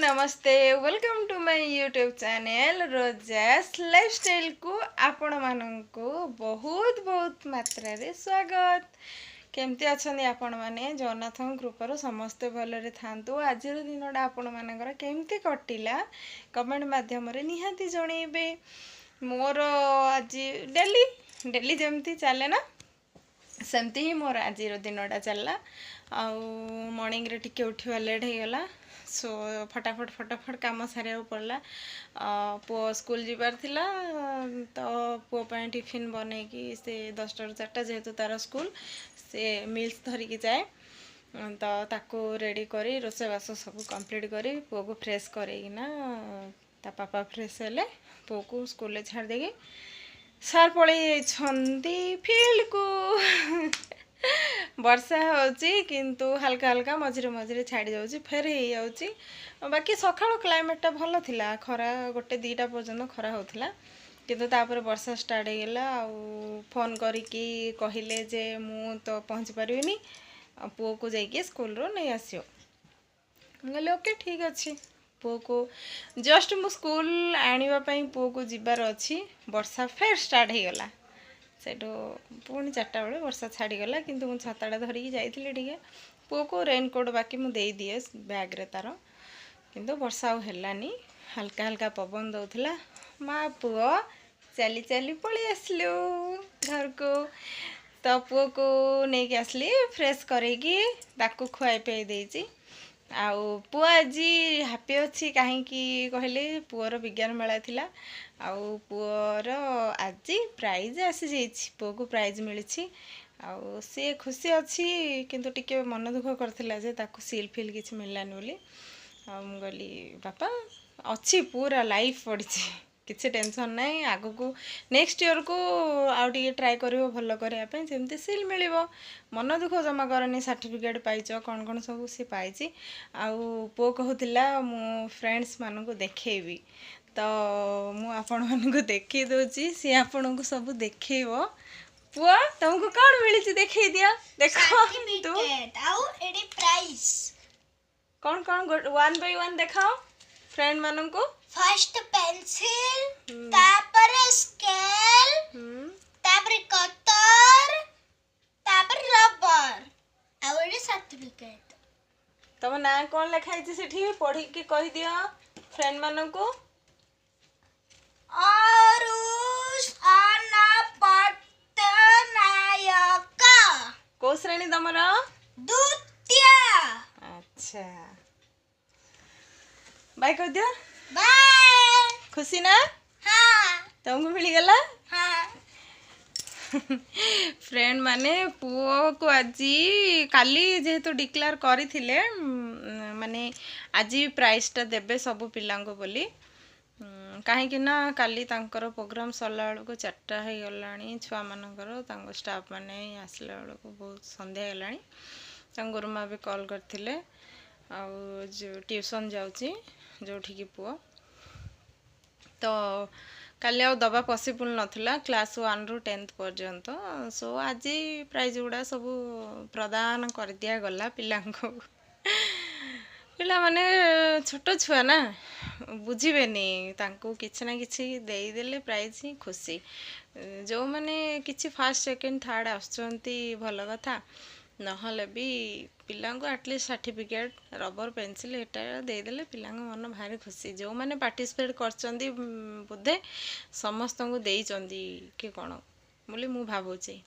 नमस्ते welcome to my YouTube channel Roja's lifestyle को आपण मानंको बहुत बहुत मात्रा रे स्वागत। केमती अछंदी आपण माने जगन्नाथ कृपारो समस्त भलरे थांतु। आज दिनटा आपण मानकर केमती कटिला कमेंट माध्यम रे निहाती जणेबे। मोर आज डेली डेली जेमती चले ना सेमती ही मोर आज दिनटा चलला। आउ मॉर्निंग रे टिके उठिवा लेट हो गला, सो फटाफट फटाफट काम सारे पड़ला। पुओ स्कूल जीवार थिला तो पुओ पाए टिफिन बने कि से 10टा ରୁ 4ଟା जेहेतु तार स्कूल से मिल्स धरिकी जाए तो ताको रेडी करी रोसेबास सब कंप्लीट करी पुओ को फ्रेश करेकिना ता पापा फ्रेश हेले पुओ को स्कूल छाड़ देगी सार पड़े फील्ड को वर्षा होची किंतु हल्का हल्का मझिरे मझिरे छाड़ी जाउची फेर हे जाउची। बाकी सकाळ क्लाइमेटटा भल थिला, खरा गोटे 2टा पर्यंत खरा होथिला किंतु तापर वर्षा स्टार्ट हो गला। फोन करिकी कहिले जे मु तो पहुँची पारिबिनी, पुओ को जाइए स्कूल रो नहीं आसियो। कहले ओके ठीक अच्छे। पुओ को जस्ट मु स्कूल आनिबा पई पुओ को जिबार अच्छी, वर्षा फेर स्टार्ट हो गला। सेठो पुणी 4टा बेले वर्षा छाड़ीगला किंतु मुझे छाताटा धरिकी जाइली टिके पुओ को रेनकोट बाकी मुझे दे दिए बैग रे तार, किंतु वर्षा आउ हेलानी, हल्का हल्का पवन दउथला। माँ पुओ चली चली पड़ी आसलु घर को। तो पुओ को नहीं आसली फ्रेश करेगी ताकू खुआई पियाई देइची। आउ पुओ आज हैप्पी अच्छी कहीं कहले पुओर विज्ञान मेला थिला, आउ पुओर आज प्राइज आसी जाइछि, पुओ को प्राइज मिली आउ सी खुशी अच्छी किंतु टिके मन दुख करथिला जे ताकू सील फील किछि मिललानी बोली। आ मु गली बापा अच्छी पूरा लाइफ पड़ी किसी टेंशन नहीं, आगु को नेक्स्ट ईयर को आउ टिके ट्राई करिवो भलो करिया पे जेमती सील मिलिवो। मन दुख जमा करनी, सर्टिफिकेट पाइच कौन कौन सब सी पाइची। आउ पुओ कहूतिला मु फ्रेंड्स मानू देखेबी तो मु आपण मानू देखी दोची, सी आपण को सब देखैबो। पुओ तुमको कौन मिली देखई दिया देखो तू आउ एडी प्राइस कौन कौन 1 by 1 देखाओ फ्रेंड मानू को। फर्स्ट पेंसिल, तापर स्केल, तापर कटर, तापर रबर आउ एडी सर्टिफिकेट। तम ना कौन लिखाई सेठी पढ़ी के कहि दियो फ्रेंड मानू को। आरुष अनपट्टनायक। को श्रेणी तमर? द्वितीय। अच्छा बाय कर दियो। बाय। खुशी ना? हाँ। तुमको मिल गला? हाँ। फ्रेंड माने पुओ को आज काली जेहेतु डिक्लेयर करिथिले माने आज प्राइजटा देबे सब पिलांको बोली। कहीं ना काली तांकर प्रोग्राम सरला बेलू 4टा हो गलानी, छुआ मानकर तांको स्टाफ माने आसला बेलू बहुत संध्या गलानी। गुरुमा भी कॉल करथिले आउ जो ट्यूशन जाउची जोठी पुओ तो काली आउ दबा पॉसिबल नथिला क्लास 1 ରୁ 10th पर्यंत। सो आज प्राइज गुड़ा सब प्रदान कर दिया गला पिलांको। पिला माने छोट छुआ ना बुझीबेनी, तांको किछि ना किछि देई देले प्राइज ही खुशी। जो माने किछि फर्स्ट सेकंड थर्ड आछंती भल कथा, नहले भी पिलांको एटलीस्ट सर्टिफिकेट रबर पेंसिल एटा दे देले पिलांको मन भारी खुशी। जो माने पार्टिसिपेट करचंदी बुद्धे समस्त को देई चंदी कि कोन बोली मु भाबुची।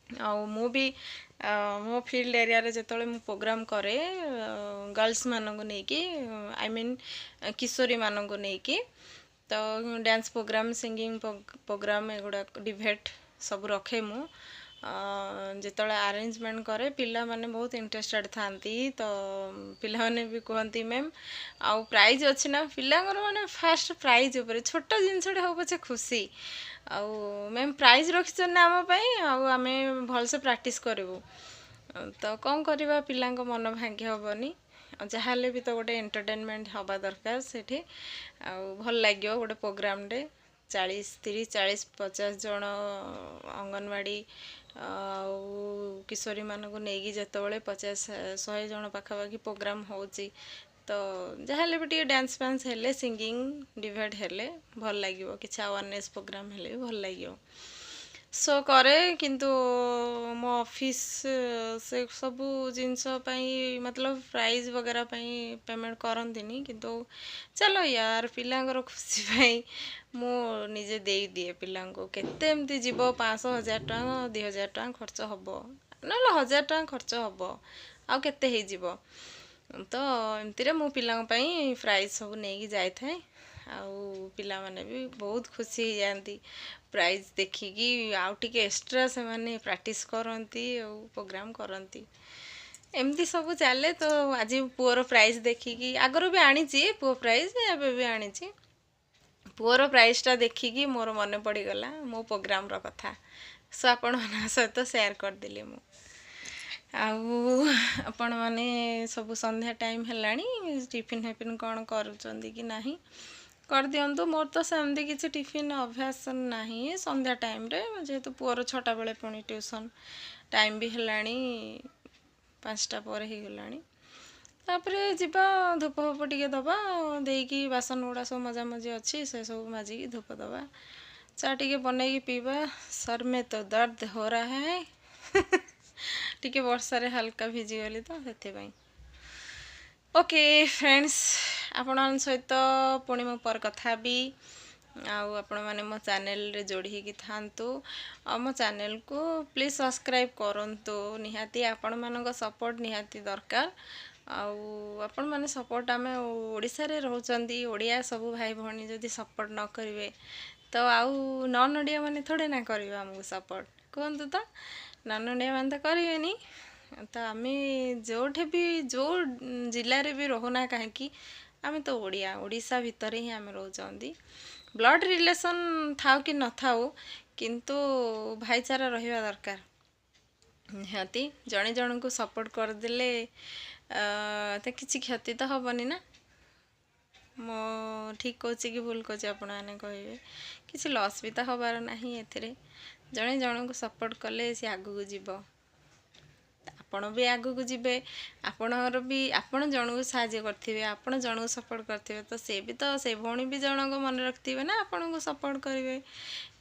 आ मु भी मो फील्ड एरिया रे जेतले मु प्रोग्राम करे गर्ल्स मानन को नेकी, आई मीन किशोरी मानन को नेकी, तो डांस प्रोग्राम सिंगिंग प्रोग्राम एगुड़ा डिबेट सब रखे मु जिते अरेंजमेंट करे। पिला माने बहुत इंटरेस्टेड थांती तो पिला माने भी कहती मैम आउ प्राइज अच्छी ना पिला माने फास्ट प्राइज ऊपर छोट जिनसटे हो पछे खुशी आउ मैम प्राइज रखिछन ना आम पई आउ आमे भल से प्रैक्टिस करबो। तो कौन करबा पिला मन भाग्य हबनी, जहाले भी तो गोटे एंटरटेनमेंट हवा दरकार सेठी आउ भल लाग्यो गोटे प्रोग्राम डे 40 30 40 50 जन अंगनवाड़ी किशोरी मानक नहीं जिते 50 100 जन पाखापाखि प्रोग्राम होची तो ଯାହାହେଲେ ବି ଟିକେ ଡ୍ୟାନ୍ସ ଫ୍ୟାନ୍ସ ହେଲେ ସିଙ୍ଗିଙ୍ଗ ଡିବେଟ୍ ହେଲେ ଭଲ ଲାଗିବ, କିଛି ଆୱାରନେସ୍ ପ୍ରୋଗ୍ରାମ୍ ହେଲେ ବି ଭଲ ଲାଗିବ। ସୋ କରେ, କିନ୍ତୁ ମୋ ଅଫିସ୍ ସେ ସବୁ ଜିନିଷ ପାଇଁ ମତଲବ ପ୍ରାଇଜ୍ ବଗେରା ପାଇଁ ପେମେଣ୍ଟ କରନ୍ତିନି, କିନ୍ତୁ ଚାଲ ୟାର ପିଲାଙ୍କର ଖୁସି ପାଇଁ ମୁଁ ନିଜେ ଦେଇଦିଏ ପିଲାଙ୍କୁ। କେତେ ଏମିତି ଯିବ 500 1000 ଟଙ୍କା 2000 ଟଙ୍କା ଖର୍ଚ୍ଚ ହେବ, ନହେଲେ 1000 ଟଙ୍କା ଖର୍ଚ୍ଚ ହେବ, ଆଉ କେତେ ହେଇଯିବ। ତ ଏମିତିରେ ମୁଁ ପିଲାଙ୍କ ପାଇଁ ପ୍ରାଇଜ୍ ସବୁ ନେଇକି ଯାଇଥାଏ, ଆଉ ପିଲାମାନେ ବି ବହୁତ ଖୁସି ହେଇଯାଆନ୍ତି ପ୍ରାଇଜ୍ ଦେଖିକି, ଆଉ ଟିକେ ଏକ୍ସଟ୍ରା ସେମାନେ ପ୍ରାକ୍ଟିସ୍ କରନ୍ତି ଆଉ ପ୍ରୋଗ୍ରାମ୍ କରନ୍ତି। ଏମିତି ସବୁ ଚାଲେ। ତ ଆଜି ପୁଅର ପ୍ରାଇଜ୍ ଦେଖିକି, ଆଗରୁ ବି ଆଣିଛି ପୁଅ ପ୍ରାଇଜ୍, ଏବେ ବି ଆଣିଛି। ପୁଅର ପ୍ରାଇଜ୍ଟା ଦେଖିକି ମୋର ମନେ ପଡ଼ିଗଲା ମୋ ପ୍ରୋଗ୍ରାମ୍ର କଥା, ସୋ ଆପଣମାନଙ୍କ ସହିତ ସେୟାର କରିଦେଲି ମୁଁ। ଆଉ ଆପଣମାନେ ସବୁ ସନ୍ଧ୍ୟା ଟାଇମ୍ ହେଲାଣି, ଟିଫିନ୍ ଫିଫିନ୍ କ'ଣ କରୁଛନ୍ତି କି ନାହିଁ କରିଦିଅନ୍ତୁ। ମୋର ତ ସେମିତି କିଛି ଟିଫିନ୍ ଅଭ୍ୟାସ ନାହିଁ ସନ୍ଧ୍ୟା ଟାଇମ୍ରେ, ଯେହେତୁ ପୁଅର 6ଟା ବେଳେ ପୁଣି ଟ୍ୟୁସନ୍ ଟାଇମ୍ ବି ହେଲାଣି, 5ଟା ପରେ ହେଇଗଲାଣି। ତାପରେ ଯିବା ଧୂପ ଫୂପ ଟିକେ ଦେବା, ଦେଇକି ବାସନ ଗୁଡ଼ା ସବୁ ମଜାମଜି ଅଛି ସେ ସବୁ ମାଜିକି ଧୂପ ଦେବା, ଚା ଟିକେ ବନେଇକି ପିଇବା। ସର ମେ ତ ଦର୍ଦ ହୋ ରହା ହୈ ଟିକେ ବର୍ଷାରେ ହାଲକା ଭିଜିଗଲି ତ ସେଥିପାଇଁ। ଓକେ ଫ୍ରେଣ୍ଡସ୍, ଆପଣଙ୍କ ସହିତ ପୁଣି ମୁଁ ପରେ କଥା ହେବି। ଆଉ ଆପଣମାନେ ମୋ ଚ୍ୟାନେଲରେ ଯୋଡ଼ି ହେଇକି ଥାଆନ୍ତୁ, ଆଉ ମୋ ଚ୍ୟାନେଲକୁ ପ୍ଲିଜ୍ ସବସ୍କ୍ରାଇବ୍ କରନ୍ତୁ। ନିହାତି ଆପଣମାନଙ୍କ ସପୋର୍ଟ ନିହାତି ଦରକାର। ଆଉ ଆପଣମାନେ ସପୋର୍ଟ, ଆମେ ଓଡ଼ିଶାରେ ରହୁଛନ୍ତି, ଓଡ଼ିଆ ସବୁ ଭାଇ ଭଉଣୀ ଯଦି ସପୋର୍ଟ ନ କରିବେ ତ ଆଉ ନନ୍ ଓଡ଼ିଆ ମାନେ ଥୋଡ଼େ ନା କରିବେ ଆମକୁ ସପୋର୍ଟ, କୁହନ୍ତୁ ତ। ନନ୍ ଓଡ଼ିଆ ମାନେ ତ କରିବେନି। ତ ଆମେ ଯେଉଁଠି ବି ଯେଉଁ ଜିଲ୍ଲାରେ ବି ରହୁନା କାହିଁକି, ଆମେ ତ ଓଡ଼ିଆ, ଓଡ଼ିଶା ଭିତରେ ହିଁ ଆମେ ରହୁଛନ୍ତି। ବ୍ଲଡ଼ ରିଲେସନ୍ ଥାଉ କି ନଥାଉ, କିନ୍ତୁ ଭାଇଚାରା ରହିବା ଦରକାର ନିହାତି। ଜଣେ ଜଣଙ୍କୁ ସପୋର୍ଟ କରିଦେଲେ ତ କିଛି କ୍ଷତି ତ ହେବନି ନା। ମୁଁ ଠିକ୍ କହୁଛି କି ଭୁଲ କହୁଛି ଆପଣମାନେ କହିବେ। କିଛି ଲସ୍ ବି ତ ହେବାର ନାହିଁ ଏଥିରେ। ଜଣେ ଜଣଙ୍କୁ ସପୋର୍ଟ କଲେ ସେ ଆଗକୁ ଯିବ, ଆପଣ ବି ଆଗକୁ ଯିବେ। ଆପଣଙ୍କର ବି, ଆପଣ ଜଣଙ୍କୁ ସାହାଯ୍ୟ କରିଥିବେ, ଆପଣ ଜଣଙ୍କୁ ସପୋର୍ଟ କରିଥିବେ, ତ ସେ ବି ତ, ସେ ଭଉଣୀ ବି ଜଣଙ୍କ ମନେ ରଖିଥିବେ ନା, ଆପଣଙ୍କୁ ସପୋର୍ଟ କରିବେ।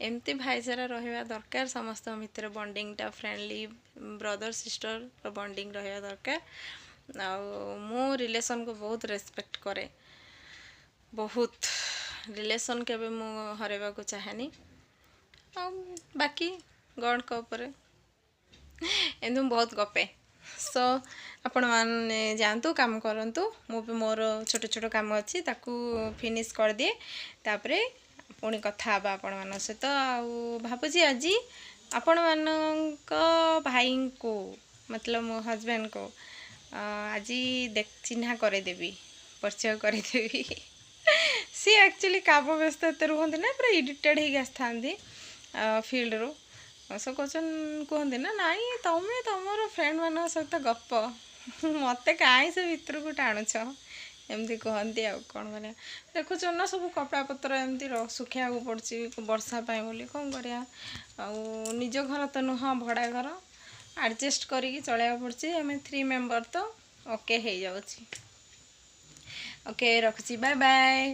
ଏମିତି ଭାଇଚାରା ରହିବା ଦରକାର ସମସ୍ତଙ୍କ ଭିତରେ, ବଣ୍ଡିଙ୍ଗଟା ଫ୍ରେଣ୍ଡଲି ବ୍ରଦର ସିଷ୍ଟର ବଣ୍ଡିଙ୍ଗ ରହିବା ଦରକାର। ଆଉ ମୁଁ ରିଲେସନ୍କୁ ବହୁତ ରେସପେକ୍ଟ କରେ, ବହୁତ। ରିଲେସନ୍ କେବେ ମୁଁ ହରାଇବାକୁ ଚାହେଁନି। ଆଉ ବାକି ଗଡ଼ଙ୍କ ଉପରେ ଏମିତି ମୁଁ ବହୁତ ଗପେ। ସୋ ଆପଣମାନେ ଯାଆନ୍ତୁ, କାମ କରନ୍ତୁ, ମୁଁ ବି ମୋର ଛୋଟ ଛୋଟ କାମ ଅଛି ତାକୁ ଫିନିଶ୍ କରିଦିଏ, ତାପରେ ପୁଣି କଥା ହେବା ଆପଣମାନଙ୍କ ସହିତ। ଆଉ ଭାବୁଛି ଆଜି ଆପଣମାନଙ୍କ ଭାଇଙ୍କୁ, ମତଲବ ମୋ ହଜବେଣ୍ଡଙ୍କୁ ଆଜି ଚିହ୍ନା କରେଇଦେବି, ପରିଚୟ କରେଇଦେବି। ସିଏ ଆକ୍ଚୁଆଲି କାମ ବ୍ୟସ୍ତ ଏତେ ରୁହନ୍ତି ନା, ପୁରା ଇରିଟେଡ଼ ହେଇକି ଆସିଥାନ୍ତି ଫିଲ୍ଡରୁ। ସେ କହୁଛନ୍ତି, କୁହନ୍ତି ନା, ନାଇଁ ତମେ ତମର ଫ୍ରେଣ୍ଡମାନଙ୍କ ସହିତ ଗପ, ମୋତେ କାହିଁ ସେ ଭିତରକୁ ଟାଣୁଛ, ଏମିତି କୁହନ୍ତି। ଆଉ କ'ଣ କରିବା, ଦେଖୁଛ ନା ସବୁ କପଡ଼ାପତ୍ର ଏମିତି ଶୁଖେଇବାକୁ ପଡ଼ୁଛି ବର୍ଷା ପାଇଁ ବୋଲି, କ'ଣ କରିବା। ଆଉ ନିଜ ଘର ତ ନୁହଁ, ଭଡ଼ା ଘର, ଆଡ଼ଜଷ୍ଟ କରିକି ଚଳେଇବାକୁ ପଡ଼ୁଛି। ଆମେ 3 ମେମ୍ବର ତ ଓକେ ହେଇଯାଉଛି। ଓକେ, ରଖୁଛି, ବାଏ ବାଏ।